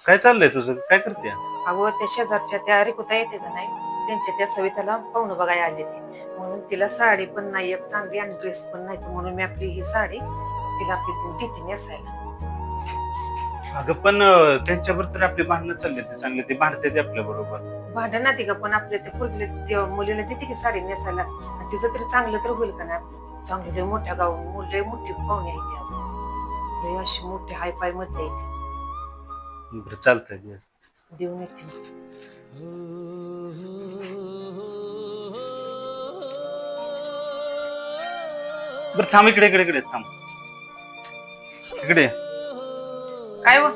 काय चाललंय तुझं? काय करते? अहो त्या शेजारच्या त्या रिकुता येते का नाही, त्यांच्या त्या सविताला पाहुणं बघायला आले ते. म्हणून तिला साडी पण नाही एक चांगली आणि ड्रेस पण नाही, म्हणून मी आपली ही साडी तिला आपली देते नेसायला. अगं पण त्यांच्याबरोबर तर आपली भांडणं चालली ते चांगले, ते भांडते ते आपल्या बरोबर. भांडण ना ती का, पण आपल्या त्या पोरगीला मुलीला देते की साडी नेसायला, आणि तिचं तरी चांगलं तर होईल का नाही आपलं. चांगलं लय मोठ्या गाव लय मोठी पाहुणे आहे त्या, लय अशी मोठे हाय पाय मध्ये बरं चालतंय. देऊन येते. बरं थांब, इकडे इकडे इकडे थांब. इकडे काय हो?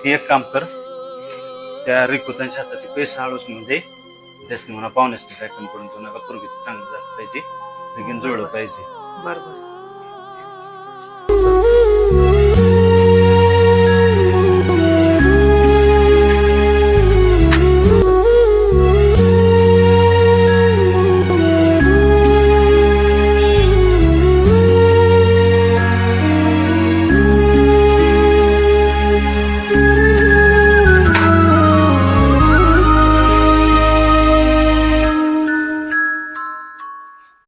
एक काम कर, त्या रिकुतांच्या हातात पैसे हळूच म्हणजे त्यासनी म्हणा पाहुण्यासनी काय कमी पडून तू नका, पोरगीचं चांगलं झालं पाहिजे, लगीन जुळलं पाहिजे. बरोबर.